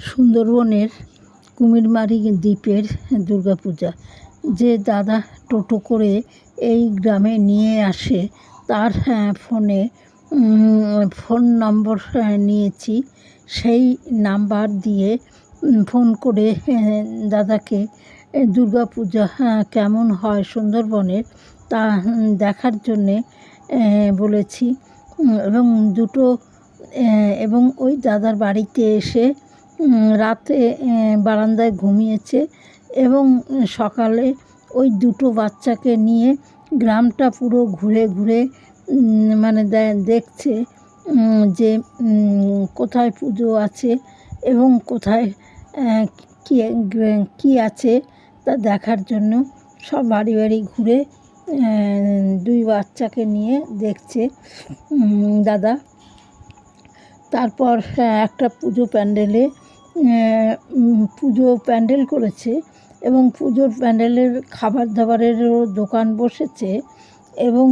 সুন্দরবনের কুমিরমারি দ্বীপের দুর্গাপূজা। যে দাদা টোটো করে এই গ্রামে নিয়ে আসে তার ফোন নম্বর নিয়েছি। সেই নাম্বার দিয়ে ফোন করে দাদাকে দুর্গাপূজা কেমন হয় সুন্দরবনের তা দেখার জন্যে বলেছি। এবং ওই দাদার বাড়িতে এসে রাতে বারান্দায় ঘুমিয়েছে এবং সকালে ওই দুটো বাচ্চাকে নিয়ে গ্রামটা পুরো ঘুরে ঘুরে মানে দেখছে যে কোথায় পুজো আছে এবং কোথায় কী আছে তা দেখার জন্য সব বাড়ি বাড়ি ঘুরে দুই বাচ্চাকে নিয়ে দেখছে দাদা। তারপর একটা পুজো প্যান্ডেল করেছে এবং পুজোর প্যান্ডেলের খাবার দাবারেরও দোকান বসেছে এবং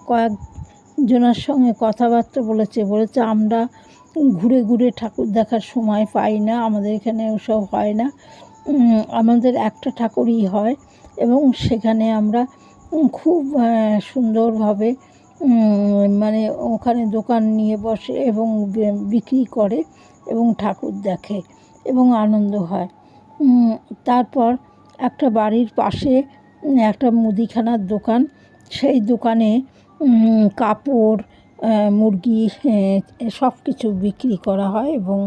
কয়েকজনের সঙ্গে কথাবার্তা বলেছে আমরা ঘুরে ঘুরে ঠাকুর দেখার সময় পাই না, আমাদের এখানে ওসব হয় না, আমাদের একটা ঠাকুরই হয় এবং সেখানে আমরা খুব সুন্দরভাবে মানে ওখানে দোকান নিয়ে বসে এবং বিক্রি করে এবং ঠাকুর দেখে এবং আনন্দ হয়। তারপর একটা বাড়ির পাশে একটা মুদিখানার দোকান, সেই দোকানে কাপড়, মুরগি সব কিছু বিক্রি করা হয় এবং